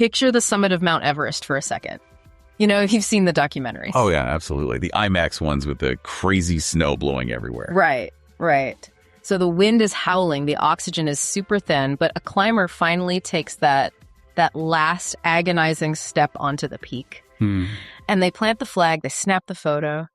Picture the summit of Mount Everest for a second. You know, if you've seen the documentary. Oh, yeah, absolutely. The IMAX ones with the crazy snow blowing everywhere. Right. So the wind is howling, the oxygen is super thin, but a climber finally takes that last agonizing step onto the peak. And they plant the flag, they snap the photo,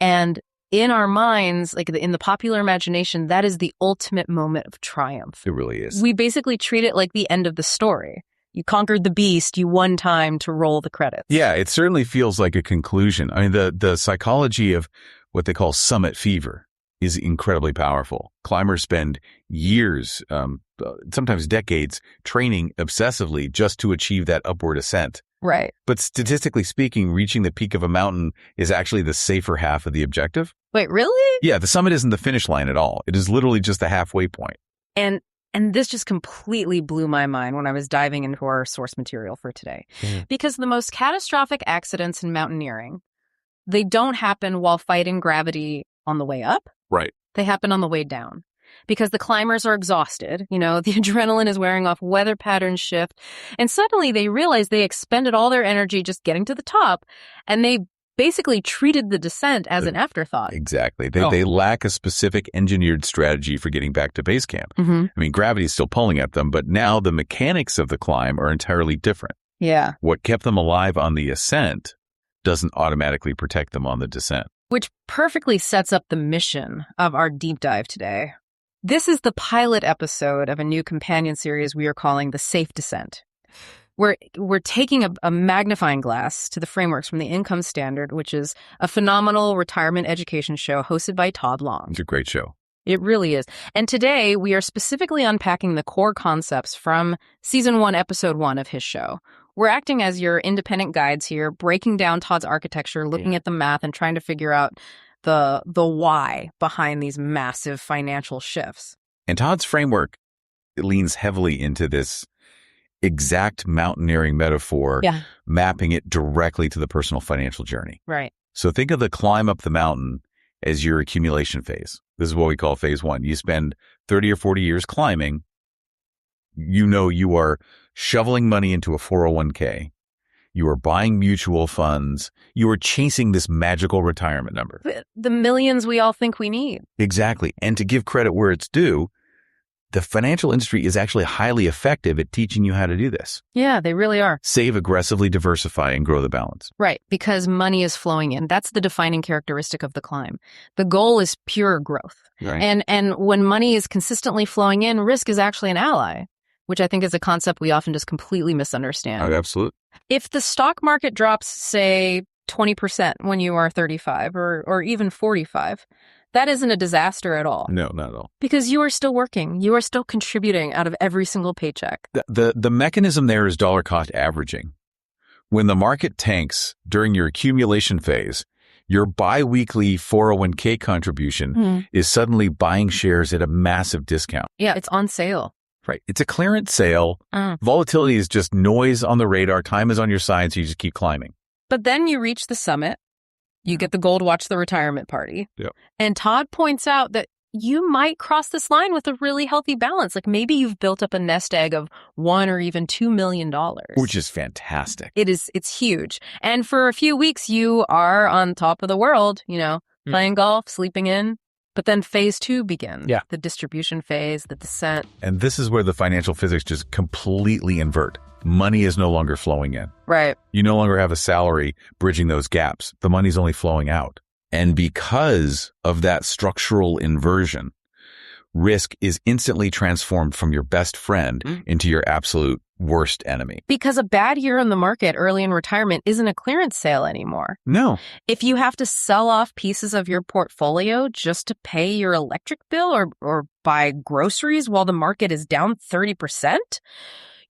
and in our minds, like in the popular imagination, that is the ultimate moment of triumph. It really is. We basically treat it like the end of the story. You conquered the beast, you won time to roll the credits. Yeah, it certainly feels like a conclusion. I mean, the psychology of what they call summit fever is incredibly powerful. Climbers spend years, sometimes decades, training obsessively just to achieve that upward ascent. Right. But statistically speaking, reaching the peak of a mountain is actually the safer half of the objective. Wait, really? Yeah, the summit isn't the finish line at all. It is literally just the halfway point. And this just completely blew my mind when I was diving into our source material for today. Because the most catastrophic accidents in mountaineering, they don't happen while fighting gravity on the way up. Right. They happen on the way down. Because the climbers are exhausted, the adrenaline is wearing off, weather patterns shift, and suddenly they realize they expended all their energy just getting to the top, and they basically treated the descent as an afterthought. Exactly. They lack a specific engineered strategy for getting back to base camp. I mean, gravity's still pulling at them, but now the mechanics of the climb are entirely different. Yeah. What kept them alive on the ascent doesn't automatically protect them on the descent. Which perfectly sets up the mission of our deep dive today. This is the pilot episode of a new companion series we are calling The Safe Descent. We're taking a magnifying glass to the frameworks from the Income Standard, which is a phenomenal retirement education show hosted by Tod Long. It's a great show. It really is. And today we are specifically unpacking the core concepts from Season 1, Episode 1 of his show. We're acting as your independent guides here, breaking down Todd's architecture, looking at the math, and trying to figure out the why behind these massive financial shifts. And Todd's framework leans heavily into this exact mountaineering metaphor, mapping it directly to the personal financial journey. Right. So think of the climb up the mountain as your accumulation phase. This is what we call phase 1. You spend 30 or 40 years climbing. You are shoveling money into a 401k. You are buying mutual funds. You are chasing this magical retirement number. The millions we all think we need. Exactly. And to give credit where it's due, the financial industry is actually highly effective at teaching you how to do this. Yeah, they really are. Save, aggressively diversify, and grow the balance. Right, because money is flowing in. That's the defining characteristic of the climb. The goal is pure growth. Right. And when money is consistently flowing in, risk is actually an ally, which I think is a concept we often just completely misunderstand. Oh, absolutely. If the stock market drops, say, 20% when you are 35 or even 45, that isn't a disaster at all. No, not at all. Because you are still working. You are still contributing out of every single paycheck. The mechanism there is dollar cost averaging. When the market tanks during your accumulation phase, your biweekly 401k contribution is suddenly buying shares at a massive discount. Yeah, it's on sale. Right. It's a clearance sale. Volatility is just noise on the radar. Time is on your side, so you just keep climbing. But then you reach the summit. You get the gold watch, the retirement party. Yep. And Todd points out that you might cross this line with a really healthy balance. Like maybe you've built up a nest egg of $1 or even $2 million. Which is fantastic. It's huge. And for a few weeks, you are on top of the world, playing golf, sleeping in. But then phase 2 begins. Yeah. The distribution phase, the descent. And this is where the financial physics just completely invert. Money is no longer flowing in. Right. You no longer have a salary bridging those gaps. The money's only flowing out. And because of that structural inversion, risk is instantly transformed from your best friend into your absolute worst enemy. Because a bad year in the market early in retirement isn't a clearance sale anymore. No. If you have to sell off pieces of your portfolio just to pay your electric bill or buy groceries while the market is down 30%,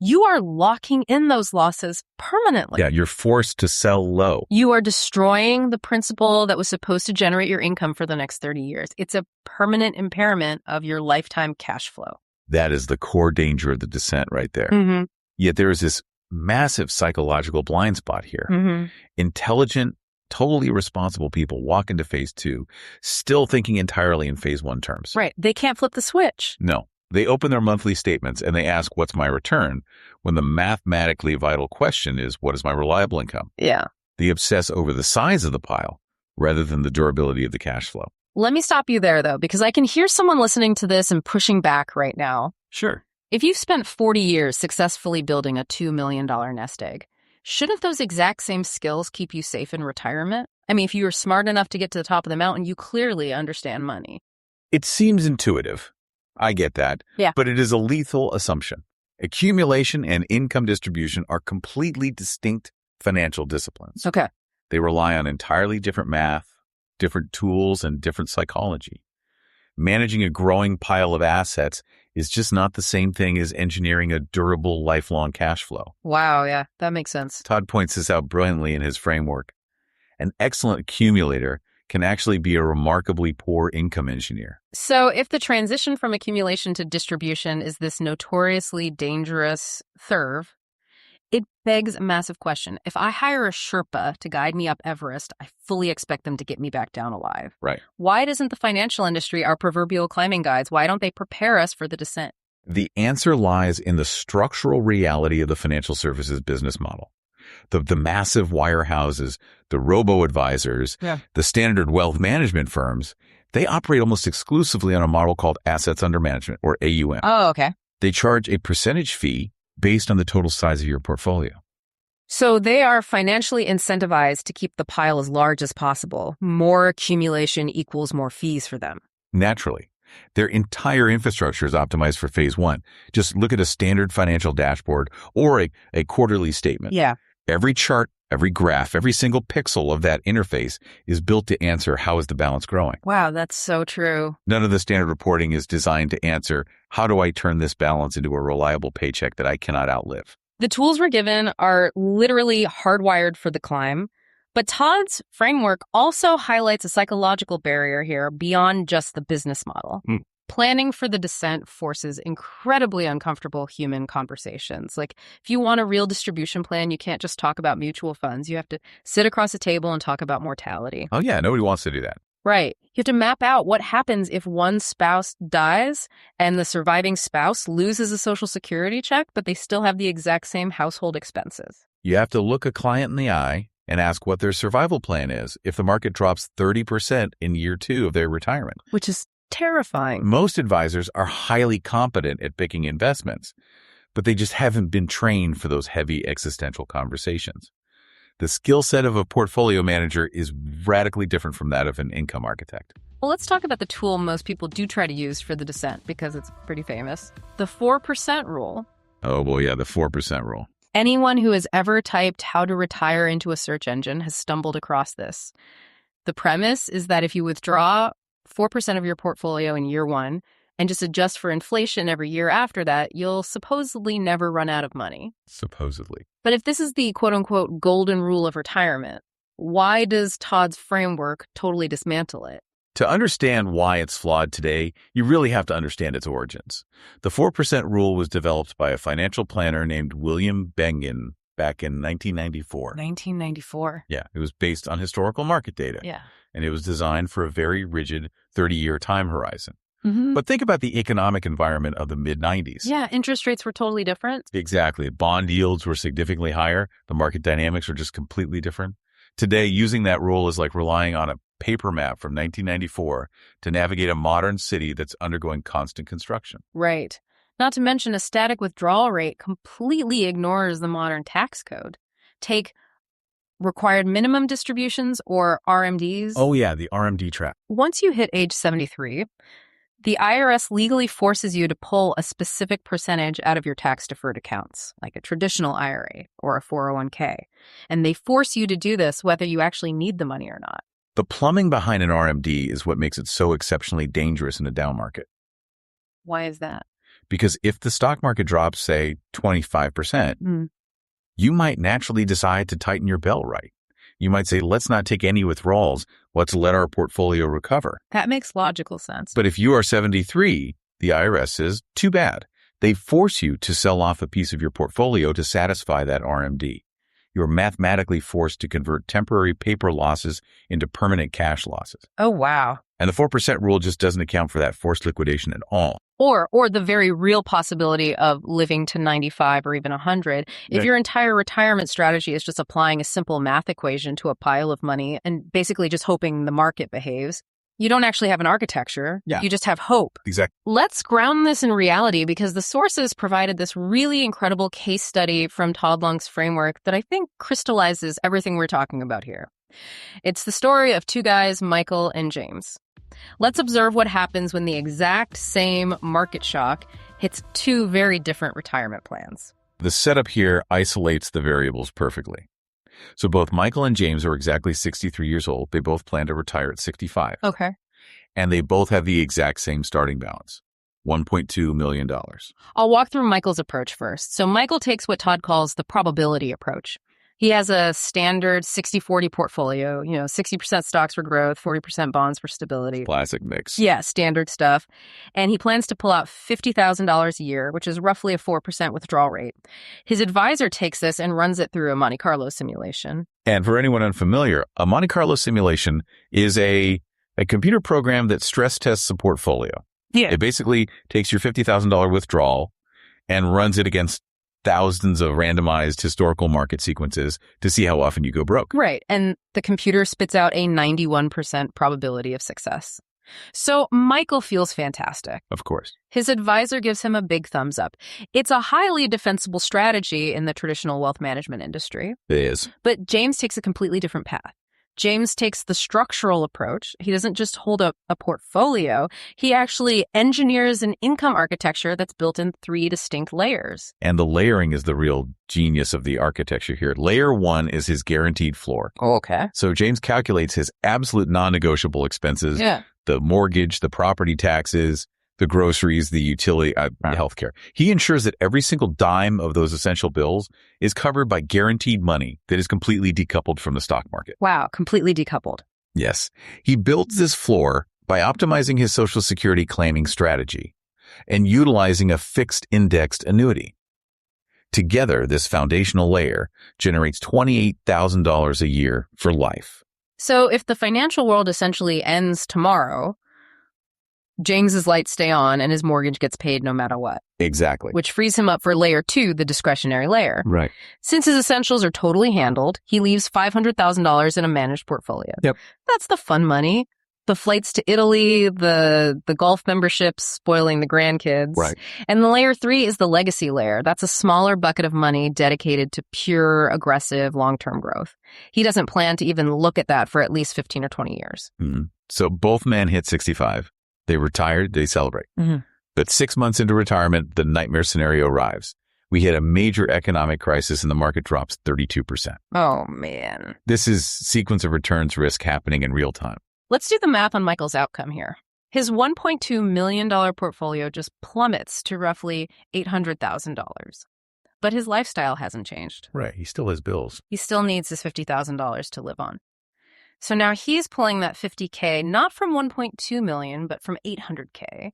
you are locking in those losses permanently. Yeah, you're forced to sell low. You are destroying the principal that was supposed to generate your income for the next 30 years. It's a permanent impairment of your lifetime cash flow. That is the core danger of the descent right there. Yet there is this massive psychological blind spot here. Intelligent, totally responsible people walk into phase 2, still thinking entirely in phase 1 terms. Right. They can't flip the switch. No. They open their monthly statements and they ask, what's my return? When the mathematically vital question is, what is my reliable income? Yeah. They obsess over the size of the pile rather than the durability of the cash flow. Let me stop you there, though, because I can hear someone listening to this and pushing back right now. Sure. If you've spent 40 years successfully building a $2 million nest egg, shouldn't those exact same skills keep you safe in retirement? I mean, if you were smart enough to get to the top of the mountain, you clearly understand money. It seems intuitive. I get that. Yeah. But it is a lethal assumption. Accumulation and income distribution are completely distinct financial disciplines. Okay. They rely on entirely different math, different tools, and different psychology. Managing a growing pile of assets is just not the same thing as engineering a durable, lifelong cash flow. Wow, yeah, that makes sense. Tod points this out brilliantly in his framework. An excellent accumulator can actually be a remarkably poor income engineer. So if the transition from accumulation to distribution is this notoriously dangerous curve, it begs a massive question. If I hire a Sherpa to guide me up Everest, I fully expect them to get me back down alive. Right. Why doesn't the financial industry our proverbial climbing guides? Why don't they prepare us for the descent? The answer lies in the structural reality of the financial services business model. The massive wirehouses, the robo-advisors, the standard wealth management firms, they operate almost exclusively on a model called assets under management, or AUM. Oh, okay. They charge a percentage fee based on the total size of your portfolio. So they are financially incentivized to keep the pile as large as possible. More accumulation equals more fees for them. Naturally, their entire infrastructure is optimized for phase one. Just look at a standard financial dashboard or a quarterly statement. Yeah. Every chart, every graph, every single pixel of that interface is built to answer, how is the balance growing? Wow, that's so true. None of the standard reporting is designed to answer, how do I turn this balance into a reliable paycheck that I cannot outlive? The tools we're given are literally hardwired for the climb, but Todd's framework also highlights a psychological barrier here beyond just the business model. Planning for the descent forces incredibly uncomfortable human conversations. Like, if you want a real distribution plan, you can't just talk about mutual funds. You have to sit across a table and talk about mortality. Oh, yeah. Nobody wants to do that. Right. You have to map out what happens if one spouse dies and the surviving spouse loses a Social Security check, but they still have the exact same household expenses. You have to look a client in the eye and ask what their survival plan is if the market drops 30% in year 2 of their retirement. Which is terrifying. Most advisors are highly competent at picking investments, but they just haven't been trained for those heavy existential conversations. The skill set of a portfolio manager is radically different from that of an income architect. Well, let's talk about the tool most people do try to use for the descent because it's pretty famous. The 4% rule. Oh, boy, yeah, the 4% rule. Anyone who has ever typed how to retire into a search engine has stumbled across this. The premise is that if you withdraw 4% of your portfolio in year 1 and just adjust for inflation every year after that, you'll supposedly never run out of money. Supposedly. But if this is the quote-unquote golden rule of retirement, why does Todd's framework totally dismantle it? To understand why it's flawed today, you really have to understand its origins. The 4% rule was developed by a financial planner named William Bengen back in 1994. 1994? Yeah, it was based on historical market data. Yeah. And it was designed for a very rigid 30-year time horizon. Mm-hmm. But think about the economic environment of the mid-90s. Yeah, interest rates were totally different. Exactly. Bond yields were significantly higher. The market dynamics were just completely different. Today, using that rule is like relying on a paper map from 1994 to navigate a modern city that's undergoing constant construction. Right. Not to mention a static withdrawal rate completely ignores the modern tax code. Take required minimum distributions, or RMDs. Oh, yeah, the RMD trap. Once you hit age 73, the IRS legally forces you to pull a specific percentage out of your tax-deferred accounts, like a traditional IRA or a 401k. And they force you to do this whether you actually need the money or not. The plumbing behind an RMD is what makes it so exceptionally dangerous in a down market. Why is that? Because if the stock market drops, say, 25%, you might naturally decide to tighten your belt right. You might say, let's not take any withdrawals. Let's let our portfolio recover. That makes logical sense. But if you are 73, the IRS says, too bad. They force you to sell off a piece of your portfolio to satisfy that RMD. You're mathematically forced to convert temporary paper losses into permanent cash losses. Oh, wow. And the 4% rule just doesn't account for that forced liquidation at all. Or the very real possibility of living to 95 or even 100. If your entire retirement strategy is just applying a simple math equation to a pile of money and basically just hoping the market behaves, you don't actually have an architecture. Yeah. You just have hope. Exactly. Let's ground this in reality, because the sources provided this really incredible case study from Tod Long's framework that I think crystallizes everything we're talking about here. It's the story of two guys, Michael and James. Let's observe what happens when the exact same market shock hits two very different retirement plans. The setup here isolates the variables perfectly. So both Michael and James are exactly 63 years old. They both plan to retire at 65. Okay. And they both have the exact same starting balance, $1.2 million. I'll walk through Michael's approach first. So Michael takes what Tod calls the probability approach. He has a standard 60-40 portfolio, 60% stocks for growth, 40% bonds for stability. Classic mix. Yeah, standard stuff. And he plans to pull out $50,000 a year, which is roughly a 4% withdrawal rate. His advisor takes this and runs it through a Monte Carlo simulation. And for anyone unfamiliar, a Monte Carlo simulation is a computer program that stress tests a portfolio. Yeah. It basically takes your $50,000 withdrawal and runs it against thousands of randomized historical market sequences to see how often you go broke. Right. And the computer spits out a 91% probability of success. So Michael feels fantastic. Of course. His advisor gives him a big thumbs up. It's a highly defensible strategy in the traditional wealth management industry. It is. But James takes a completely different path. James takes the structural approach. He doesn't just hold up a portfolio. He actually engineers an income architecture that's built in 3 distinct layers. And the layering is the real genius of the architecture here. Layer 1 is his guaranteed floor. Okay. So James calculates his absolute non-negotiable expenses, the mortgage, the property taxes, the groceries, the utility, healthcare. He ensures that every single dime of those essential bills is covered by guaranteed money that is completely decoupled from the stock market. Wow, completely decoupled. Yes. He builds this floor by optimizing his Social Security claiming strategy and utilizing a fixed indexed annuity. Together, this foundational layer generates $28,000 a year for life. So if the financial world essentially ends tomorrow, James's lights stay on and his mortgage gets paid no matter what. Exactly. Which frees him up for layer 2, the discretionary layer. Right. Since his essentials are totally handled, he leaves $500,000 in a managed portfolio. Yep. That's the fun money. The flights to Italy, the golf memberships spoiling the grandkids. Right. And the layer 3 is the legacy layer. That's a smaller bucket of money dedicated to pure, aggressive, long-term growth. He doesn't plan to even look at that for at least 15 or 20 years. Mm-hmm. So both men hit 65. They retired, they celebrate. Mm-hmm. But 6 months into retirement, the nightmare scenario arrives. We hit a major economic crisis and the market drops 32%. Oh, man. This is sequence of returns risk happening in real time. Let's do the math on Michael's outcome here. His $1.2 million portfolio just plummets to roughly $800,000. But his lifestyle hasn't changed. Right. He still has bills. He still needs his $50,000 to live on. So now he's pulling that $50K not from $1.2 million, but from $800K.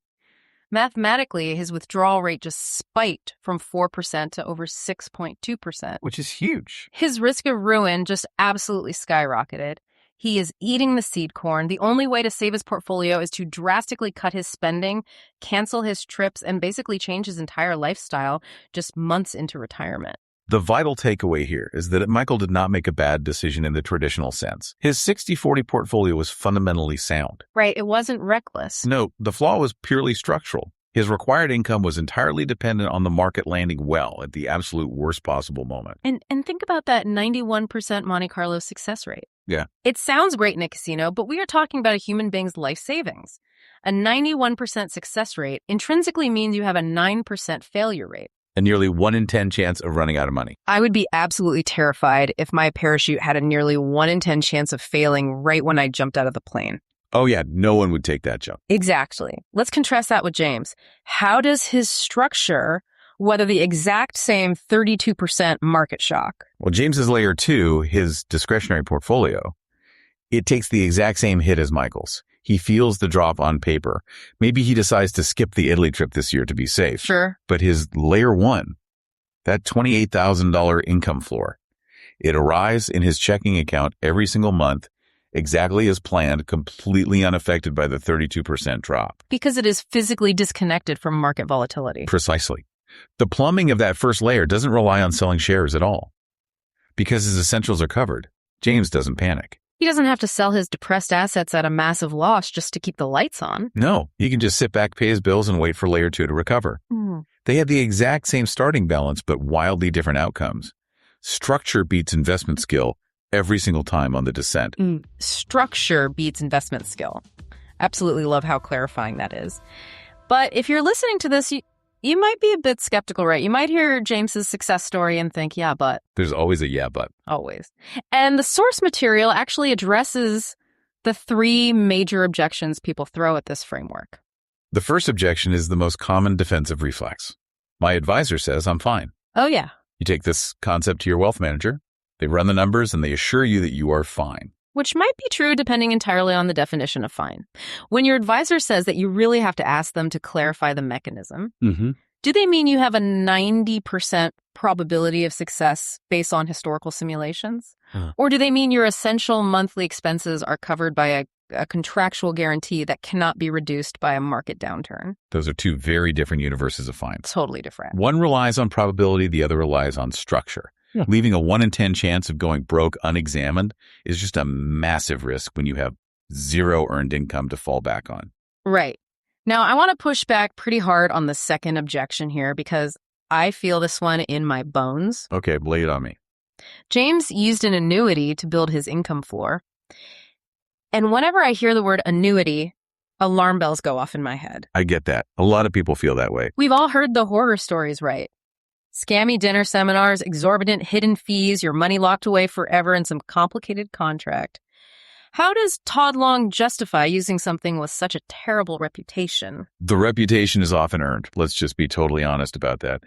Mathematically, his withdrawal rate just spiked from 4% to over 6.2%. Which is huge. His risk of ruin just absolutely skyrocketed. He is eating the seed corn. The only way to save his portfolio is to drastically cut his spending, cancel his trips, and basically change his entire lifestyle just months into retirement. The vital takeaway here is that Michael did not make a bad decision in the traditional sense. His 60-40 portfolio was fundamentally sound. Right, it wasn't reckless. No, the flaw was purely structural. His required income was entirely dependent on the market landing well at the absolute worst possible moment. And think about that 91% Monte Carlo success rate. Yeah. It sounds great in a casino, but we are talking about a human being's life savings. A 91% success rate intrinsically means you have a 9% failure rate. A nearly 1 in 10 chance of running out of money. I would be absolutely terrified if my parachute had a nearly 1 in 10 chance of failing right when I jumped out of the plane. Oh yeah, no one would take that jump. Exactly. Let's contrast that with James. How does his structure weather the exact same 32% market shock? Well, James's layer 2, his discretionary portfolio, it takes the exact same hit as Michael's. He feels the drop on paper. Maybe he decides to skip the Italy trip this year to be safe. Sure. But his layer 1, that $28,000 income floor, it arrives in his checking account every single month exactly as planned, completely unaffected by the 32% drop. Because it is physically disconnected from market volatility. Precisely. The plumbing of that first layer doesn't rely on selling shares at all. Because his essentials are covered, James doesn't panic. He doesn't have to sell his depressed assets at a massive loss just to keep the lights on. No, he can just sit back, pay his bills, and wait for layer 2 to recover. They have the exact same starting balance, but wildly different outcomes. Structure beats investment skill every single time on the descent. Structure beats investment skill. Absolutely love how clarifying that is. But if you're listening to this, you might be a bit skeptical, right? You might hear James's success story and think, yeah, but. There's always a yeah, but. Always. And the source material actually addresses the 3 major objections people throw at this framework. The first objection is the most common defensive reflex. My advisor says I'm fine. Oh, yeah. You take this concept to your wealth manager, they run the numbers, and they assure you that you are fine. Which might be true depending entirely on the definition of fine. When your advisor says that, you really have to ask them to clarify the mechanism. Do they mean you have a 90% probability of success based on historical simulations? Or do they mean your essential monthly expenses are covered by a contractual guarantee that cannot be reduced by a market downturn? Those are 2 very different universes of fine. Totally different. One relies on probability, the other relies on structure. Leaving a 1 in 10 chance of going broke unexamined is just a massive risk when you have 0 earned income to fall back on. Right. Now, I want to push back pretty hard on the second objection here because I feel this one in my bones. Okay, lay it on me. James used an annuity to build his income floor. And whenever I hear the word annuity, alarm bells go off in my head. I get that. A lot of people feel that way. We've all heard the horror stories, right? Scammy dinner seminars, exorbitant hidden fees, your money locked away forever in some complicated contract. How does Tod Long justify using something with such a terrible reputation? The reputation is often earned. Let's just be totally honest about that.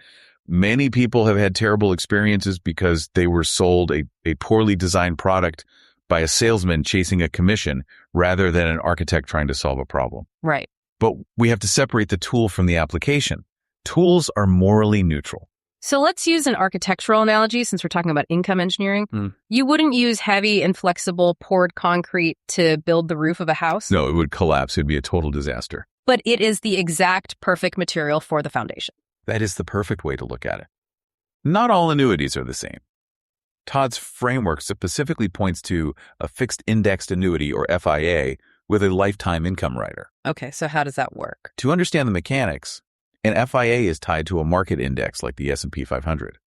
Many people have had terrible experiences because they were sold a poorly designed product by a salesman chasing a commission rather than an architect trying to solve a problem. Right. But we have to separate the tool from the application. Tools are morally neutral. So let's use an architectural analogy since we're talking about income engineering. You wouldn't use heavy, inflexible, poured concrete to build the roof of a house? No, it would collapse. It would be a total disaster. But it is the exact perfect material for the foundation. That is the perfect way to look at it. Not all annuities are the same. Todd's framework specifically points to a fixed indexed annuity, or FIA, with a lifetime income rider. Okay, so how does that work? To understand the mechanics, an FIA is tied to a market index like the S&P 500.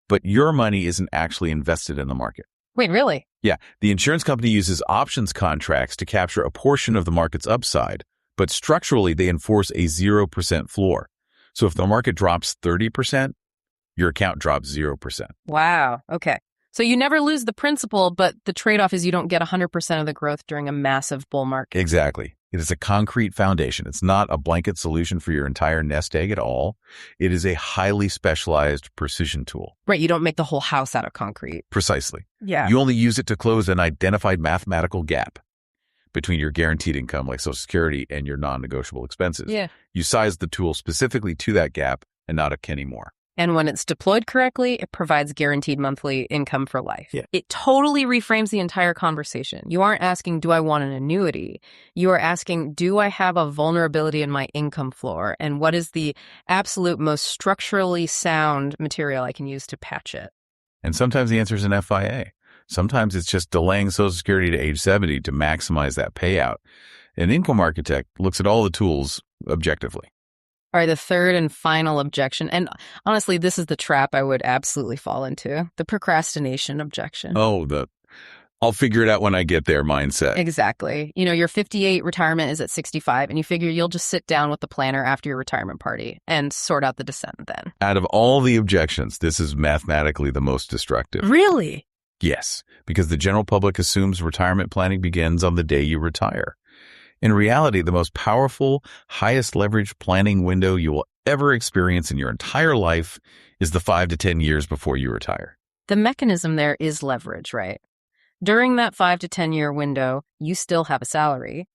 But your money isn't actually invested in the market. Wait, really? Yeah, the insurance company uses options contracts to capture a portion of the market's upside, but structurally they enforce a 0% floor. So if the market drops 30%, your account drops 0%. Wow, okay. So you never lose the principal, but the trade-off is you don't get 100% of the growth during a massive bull market. Exactly. It is a concrete foundation. It's not a blanket solution for your entire nest egg at all. It is a highly specialized precision tool. Right, you don't make the whole house out of concrete. Precisely. Yeah. You only use it to close an identified mathematical gap between your guaranteed income, like Social Security, and your non-negotiable expenses. Yeah. You size the tool specifically to that gap and not a penny more. And when it's deployed correctly, it provides guaranteed monthly income for life. Yeah. It totally reframes the entire conversation. You aren't asking, do I want an annuity? You are asking, do I have a vulnerability in my income floor? And what is the absolute most structurally sound material I can use to patch it? And sometimes the answer is an FIA. Sometimes it's just delaying Social Security to age 70 to maximize that payout. An income architect looks at all the tools objectively. All right, the third and final objection, and honestly, this is the trap I would absolutely fall into, the procrastination objection. Oh, I'll figure it out when I get there mindset. Exactly. You know, your 58 retirement is at 65, and you figure you'll just sit down with the planner after your retirement party and sort out the descent then. Out of all the objections, this is mathematically the most destructive. Really? Yes, because the general public assumes retirement planning begins on the day you retire. In reality, the most powerful, highest leverage planning window you will ever experience in your entire life is the 5 to 10 years before you retire. The mechanism there is leverage, right? During that 5 to 10 year window, you still have a salary.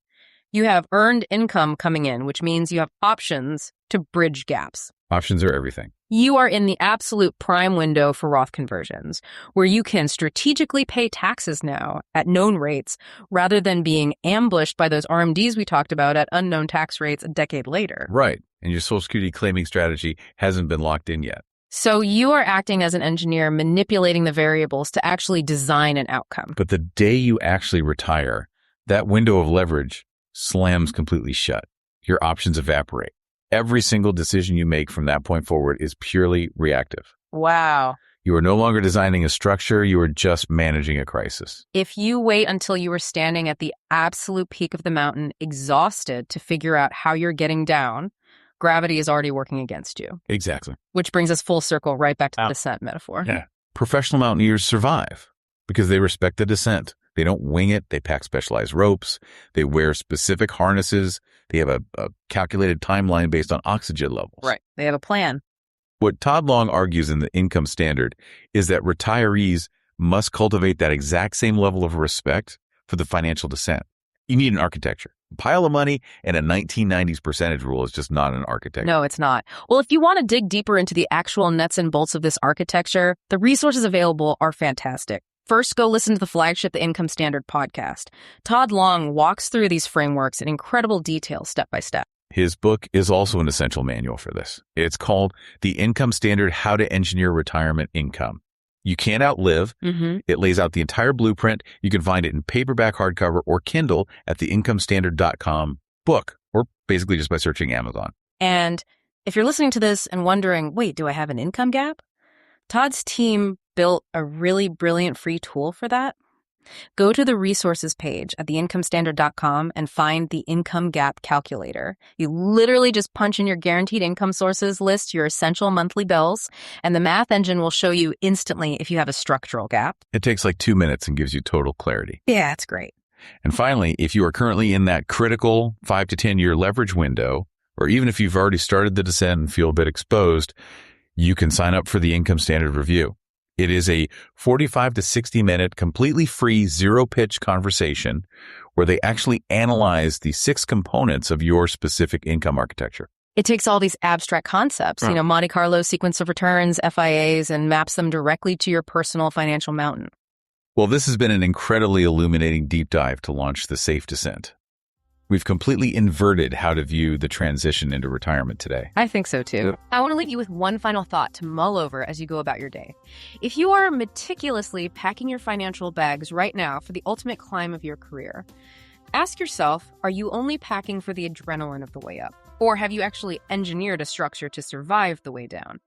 You have earned income coming in, which means you have options to bridge gaps. Options are everything. You are in the absolute prime window for Roth conversions, where you can strategically pay taxes now at known rates rather than being ambushed by those RMDs we talked about at unknown tax rates a decade later. Right. And your Social Security claiming strategy hasn't been locked in yet. So you are acting as an engineer, manipulating the variables to actually design an outcome. But the day you actually retire, that window of leverage slams completely shut. Your options evaporate. Every single decision you make from that point forward is purely reactive. Wow. You are no longer designing a structure. You are just managing a crisis. If you wait until you are standing at the absolute peak of the mountain, exhausted to figure out how you're getting down, gravity is already working against you. Exactly. Which brings us full circle right back to the descent metaphor. Yeah. Professional mountaineers survive because they respect the descent. They don't wing it. They pack specialized ropes. They wear specific harnesses. They have a calculated timeline based on oxygen levels. Right. They have a plan. What Tod Long argues in the Income Standard is that retirees must cultivate that exact same level of respect for the financial descent. You need an architecture. A pile of money and a 1990s percentage rule is just not an architecture. No, it's not. Well, if you want to dig deeper into the actual nuts and bolts of this architecture, the resources available are fantastic. First, go listen to the flagship, the Income Standard podcast. Tod Long walks through these frameworks in incredible detail, step by step. His book is also an essential manual for this. It's called The Income Standard, How to Engineer Retirement Income. You can't outlive. It lays out the entire blueprint. You can find it in paperback, hardcover, or Kindle at theincomestandard.com book, or basically just by searching Amazon. And if you're listening to this and wondering, wait, do I have an income gap? Todd's team built a really brilliant free tool for that. Go to the resources page at theincomestandard.com and find the income gap calculator. You literally just punch in your guaranteed income sources, list your essential monthly bills, and the math engine will show you instantly if you have a structural gap. It takes like 2 minutes and gives you total clarity. Yeah, it's great. And finally, if you are currently in that critical 5 to 10 year leverage window, or even if you've already started the descent and feel a bit exposed, you can sign up for the Income Standard Review. It is a 45 to 60 minute, completely free, zero pitch conversation where they actually analyze the 6 components of your specific income architecture. It takes all these abstract concepts, Monte Carlo sequence of returns, FIAs, and maps them directly to your personal financial mountain. Well, this has been an incredibly illuminating deep dive to launch the safe descent. We've completely inverted how to view the transition into retirement today. I think so too. I want to leave you with one final thought to mull over as you go about your day. If you are meticulously packing your financial bags right now for the ultimate climb of your career, ask yourself, are you only packing for the adrenaline of the way up? Or have you actually engineered a structure to survive the way down?